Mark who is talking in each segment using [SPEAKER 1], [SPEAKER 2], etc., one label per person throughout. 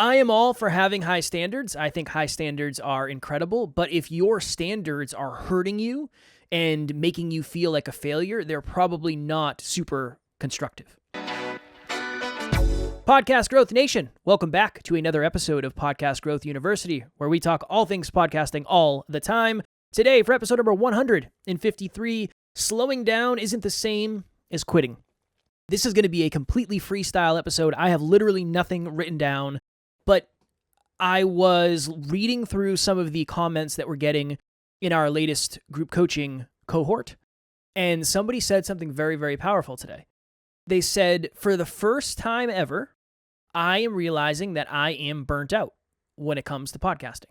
[SPEAKER 1] I am all for having high standards. I think high standards are incredible, but if your standards are hurting you and making you feel like a failure, they're probably not super constructive. Podcast Growth Nation, welcome back to another episode of Podcast Growth University, where we talk all things podcasting all the time. Today, for episode number 153, slowing down isn't the same as quitting. This is going to be a completely freestyle episode. I have literally nothing written down, but I was reading through some of the comments that we're getting in our latest group coaching cohort, and somebody said something very, very powerful today. They said, for the first time ever, I am realizing that I am burnt out when it comes to podcasting.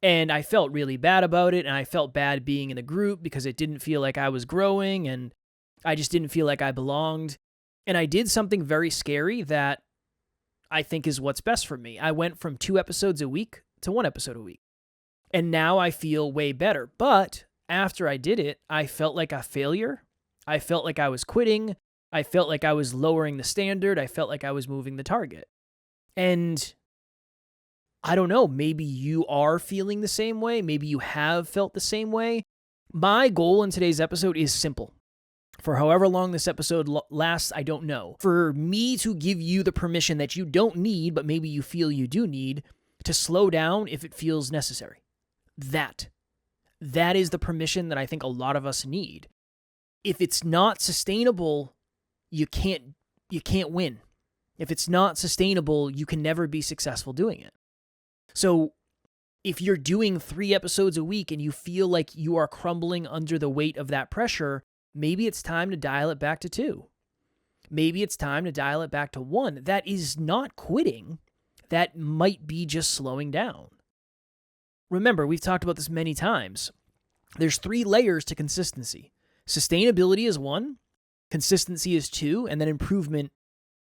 [SPEAKER 1] And I felt really bad about it, and I felt bad being in the group because it didn't feel like I was growing, and I just didn't feel like I belonged. And I did something very scary that I think is what's best for me. I went from 2 episodes a week to 1 episode a week. And now I feel way better. But after I did it, I felt like a failure. I felt like I was quitting. I felt like I was lowering the standard. I felt like I was moving the target. And I don't know, maybe you are feeling the same way. Maybe you have felt the same way. My goal in today's episode is simple. For however long this episode lasts, I don't know. For me to give you the permission that you don't need, but maybe you feel you do need, to slow down if it feels necessary. That is the permission that I think a lot of us need. If it's not sustainable, you can't win. If it's not sustainable, you can never be successful doing it. So if you're doing 3 episodes a week and you feel like you are crumbling under the weight of that pressure, maybe it's time to dial it back to 2. Maybe it's time to dial it back to 1. That is not quitting. That might be just slowing down. Remember, we've talked about this many times. There's 3 layers to consistency. Sustainability is 1, consistency is 2, and then improvement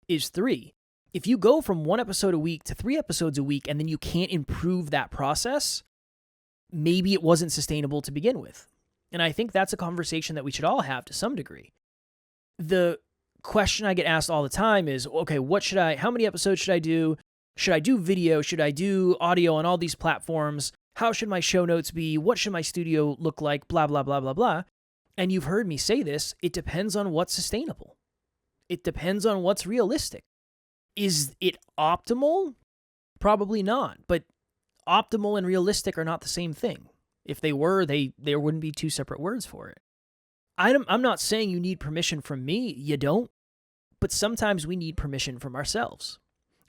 [SPEAKER 1] is 3. If you go from 1 episode a week to 3 episodes a week and then you can't improve that process, maybe it wasn't sustainable to begin with. And I think that's a conversation that we should all have to some degree. The question I get asked all the time is, okay, how many episodes should I do? Should I do video? Should I do audio on all these platforms? How should my show notes be? What should my studio look like? Blah, blah, blah, blah, blah. And you've heard me say this, it depends on what's sustainable. It depends on what's realistic. Is it optimal? Probably not. But optimal and realistic are not the same thing. If they were, there wouldn't be 2 separate words for it. I'm not saying you need permission from me. You don't. But sometimes we need permission from ourselves.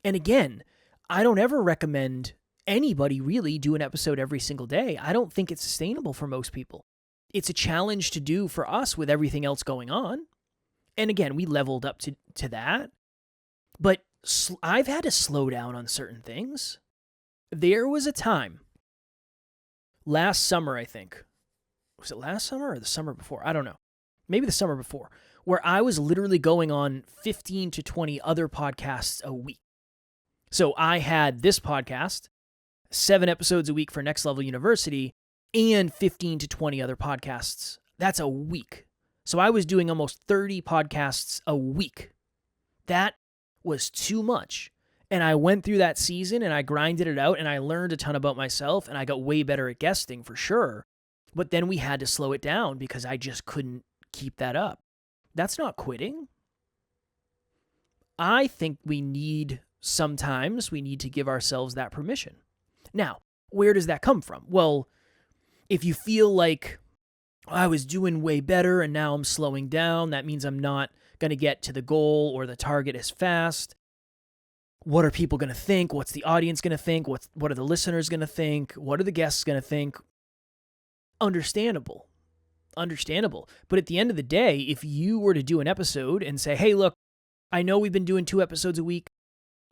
[SPEAKER 1] And again, I don't ever recommend anybody really do an episode every single day. I don't think it's sustainable for most people. It's a challenge to do for us with everything else going on. And again, we leveled up to that. But I've had to slow down on certain things. There was a time last summer, I think. Was it last summer or the summer before? I don't know. Maybe the summer before, where I was literally going on 15 to 20 other podcasts a week. So I had this podcast, 7 episodes a week for Next Level University, and 15 to 20 other podcasts. That's a week. So I was doing almost 30 podcasts a week. That was too much. And I went through that season and I grinded it out and I learned a ton about myself and I got way better at guesting for sure. But then we had to slow it down because I just couldn't keep that up. That's not quitting. I think sometimes we need to give ourselves that permission. Now, where does that come from? Well, if you feel like I was doing way better and now I'm slowing down, that means I'm not going to get to the goal or the target as fast. What are people going to think? What's the audience going to think? What are the listeners going to think? What are the guests going to think? Understandable. But at the end of the day, if you were to do an episode and say, hey, look, I know we've been doing 2 episodes a week.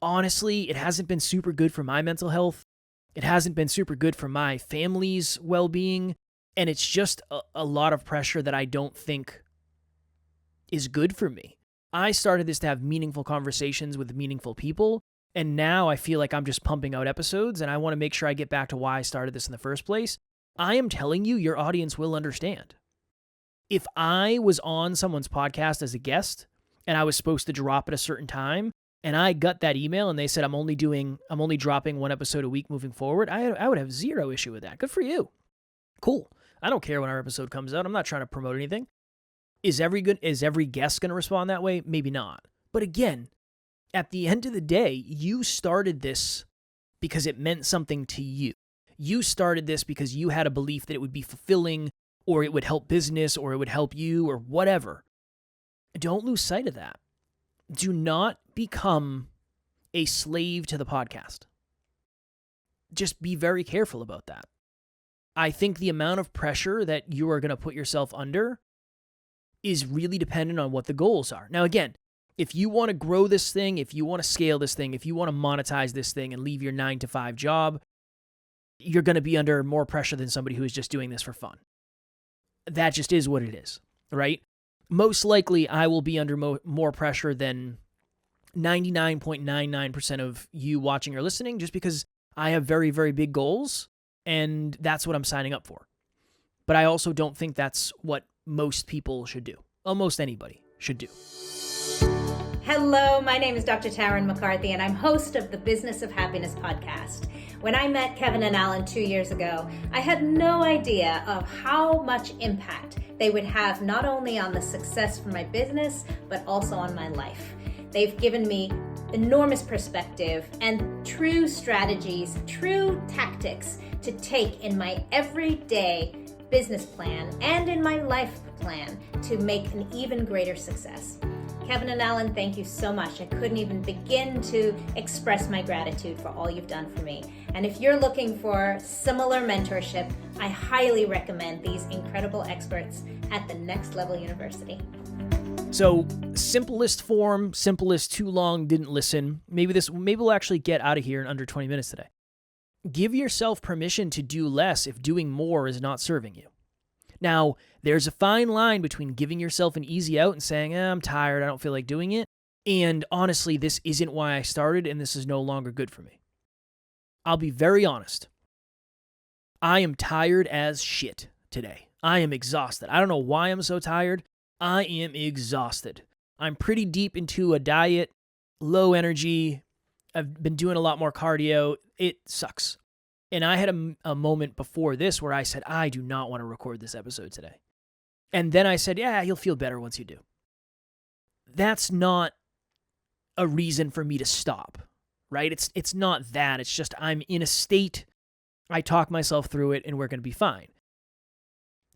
[SPEAKER 1] Honestly, it hasn't been super good for my mental health. It hasn't been super good for my family's well-being. And it's just a lot of pressure that I don't think is good for me. I started this to have meaningful conversations with meaningful people, and now I feel like I'm just pumping out episodes, and I want to make sure I get back to why I started this in the first place. I am telling you, your audience will understand. If I was on someone's podcast as a guest, and I was supposed to drop at a certain time, and I got that email and they said, I'm only dropping one episode a week moving forward, I would have zero issue with that. Good for you. Cool. I don't care when our episode comes out. I'm not trying to promote anything. Is every guest going to respond that way? Maybe not. But again, at the end of the day, you started this because it meant something to you. You started this because you had a belief that it would be fulfilling, or it would help business, or it would help you, or whatever. Don't lose sight of that. Do not become a slave to the podcast. Just be very careful about that. I think the amount of pressure that you are going to put yourself under is really dependent on what the goals are. Now, again, if you want to grow this thing, if you want to scale this thing, if you want to monetize this thing and leave your 9-to-5 job, you're going to be under more pressure than somebody who is just doing this for fun. That just is what it is, right? Most likely, I will be under more pressure than 99.99% of you watching or listening, just because I have very, very big goals, and that's what I'm signing up for. But I also don't think that's what most people should do. Almost anybody should do.
[SPEAKER 2] Hello, my name is Dr. Tarryn McCarthy, and I'm host of the Business of Happiness podcast. When I met Kevin and Alan 2 years ago, I had no idea of how much impact they would have not only on the success for my business, but also on my life. They've given me enormous perspective and true strategies, true tactics to take in my everyday business plan and in my life plan to make an even greater success. Kevin and Alan, thank you so much. I couldn't even begin to express my gratitude for all you've done for me. And if you're looking for similar mentorship, I highly recommend these incredible experts at the Next Level University.
[SPEAKER 1] So, simplest form, simplest too long, didn't listen. Maybe we'll actually get out of here in under 20 minutes today. Give yourself permission to do less if doing more is not serving you. Now, there's a fine line between giving yourself an easy out and saying, I'm tired, I don't feel like doing it, and honestly, this isn't why I started, and this is no longer good for me. I'll be very honest. I am tired as shit today. I am exhausted. I don't know why I'm so tired. I am exhausted. I'm pretty deep into a diet, low energy. I've been doing a lot more cardio. It sucks. And I had a moment before this where I said, I do not want to record this episode today. And then I said, yeah, you'll feel better once you do. That's not a reason for me to stop, right? It's not that. It's just I'm in a state, I talk myself through it, and we're going to be fine.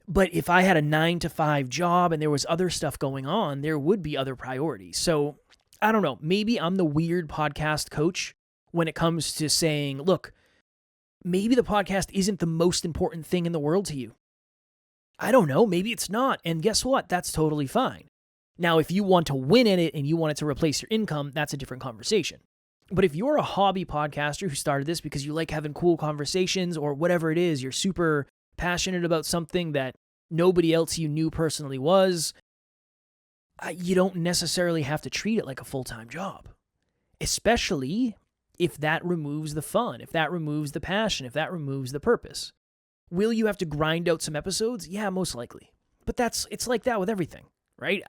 [SPEAKER 1] But if I had a 9-to-5 job and there was other stuff going on, there would be other priorities. So I don't know. Maybe I'm the weird podcast coach when it comes to saying, look, maybe the podcast isn't the most important thing in the world to you. I don't know. Maybe it's not. And guess what? That's totally fine. Now, if you want to win in it and you want it to replace your income, that's a different conversation. But if you're a hobby podcaster who started this because you like having cool conversations or whatever it is, you're super passionate about something that nobody else you knew personally was, you don't necessarily have to treat it like a full-time job. Especially if that removes the fun, if that removes the passion, if that removes the purpose. Will you have to grind out some episodes? Yeah, most likely. But it's like that with everything, right?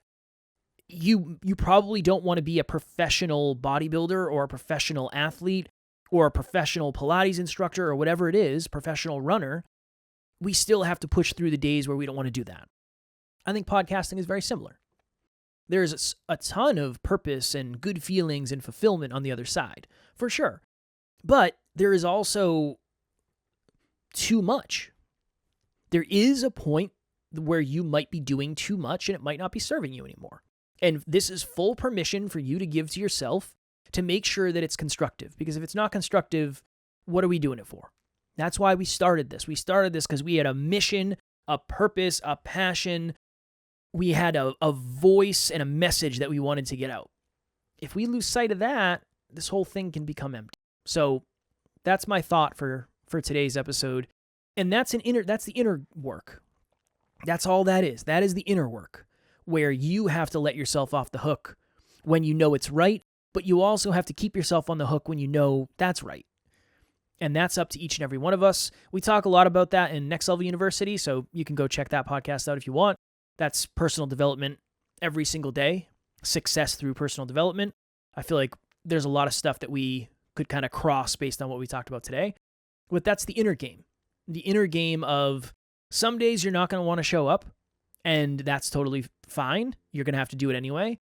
[SPEAKER 1] You probably don't want to be a professional bodybuilder or a professional athlete or a professional Pilates instructor or whatever it is, professional runner. We still have to push through the days where we don't want to do that. I think podcasting is very similar. There's a ton of purpose and good feelings and fulfillment on the other side, for sure. But there is also too much. There is a point where you might be doing too much and it might not be serving you anymore. And this is full permission for you to give to yourself to make sure that it's constructive. Because if it's not constructive, what are we doing it for? That's why we started this. We started this because we had a mission, a purpose, a passion. We had a voice and a message that we wanted to get out. If we lose sight of that, this whole thing can become empty. So that's my thought for today's episode. And that's the inner work. That's all that is. That is the inner work, where you have to let yourself off the hook when you know it's right, but you also have to keep yourself on the hook when you know that's right. And that's up to each and every one of us. We talk a lot about that in Next Level University, so you can go check that podcast out if you want. That's personal development every single day, success through personal development. I feel like there's a lot of stuff that we could kind of cross based on what we talked about today. But that's the inner game. The inner game of some days you're not going to want to show up, and that's totally fine. You're going to have to do it anyway.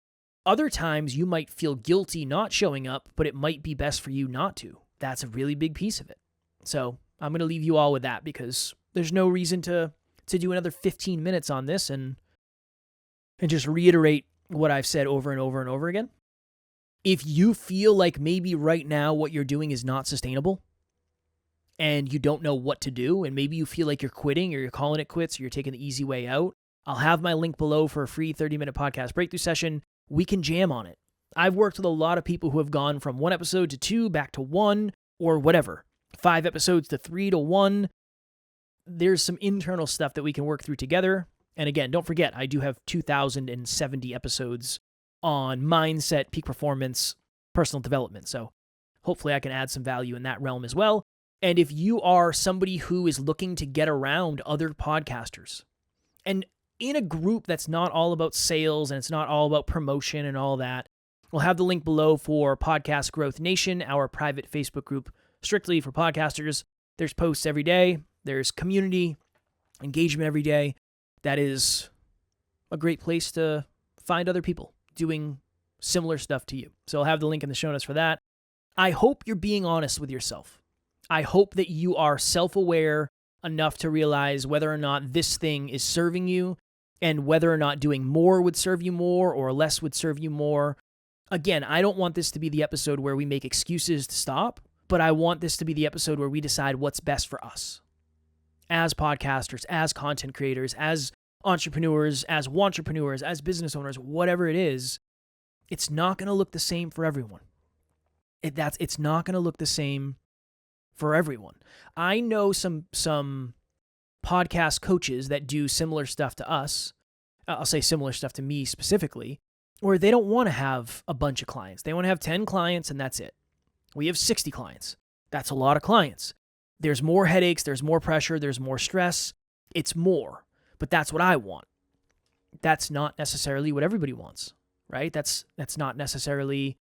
[SPEAKER 1] Other times you might feel guilty not showing up, but it might be best for you not to. That's a really big piece of it. So I'm going to leave you all with that because there's no reason to do another 15 minutes on this and just reiterate what I've said over and over and over again. If you feel like maybe right now what you're doing is not sustainable and you don't know what to do, and maybe you feel like you're quitting or you're calling it quits or you're taking the easy way out, I'll have my link below for a free 30-minute podcast breakthrough session. We can jam on it. I've worked with a lot of people who have gone from 1 episode to 2, back to 1, or whatever. 5 episodes to 3 to 1. There's some internal stuff that we can work through together. And again, don't forget, I do have 2,070 episodes on mindset, peak performance, personal development. So hopefully I can add some value in that realm as well. And if you are somebody who is looking to get around other podcasters, and in a group that's not all about sales and it's not all about promotion and all that, we'll have the link below for Podcast Growth Nation, our private Facebook group strictly for podcasters. There's posts every day. There's community engagement every day. That is a great place to find other people doing similar stuff to you. So I'll have the link in the show notes for that. I hope you're being honest with yourself. I hope that you are self-aware enough to realize whether or not this thing is serving you and whether or not doing more would serve you more or less would serve you more. Again, I don't want this to be the episode where we make excuses to stop, but I want this to be the episode where we decide what's best for us. As podcasters, as content creators, as entrepreneurs, as wantrepreneurs, as business owners, whatever it is, it's not going to look the same for everyone. It's not going to look the same for everyone. I know some podcast coaches that do similar stuff to us. I'll say similar stuff to me specifically, where they don't want to have a bunch of clients. They want to have 10 clients and that's it. We have 60 clients. That's a lot of clients. There's more headaches, there's more pressure, there's more stress. It's more, but that's what I want. That's not necessarily what everybody wants, right? That's not necessarily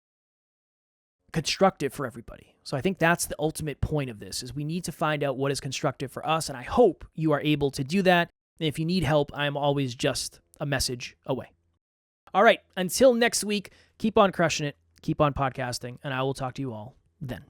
[SPEAKER 1] constructive for everybody. So I think that's the ultimate point of this, is we need to find out what is constructive for us, and I hope you are able to do that. And if you need help, I'm always just a message away. All right, until next week, keep on crushing it, keep on podcasting, and I will talk to you all then.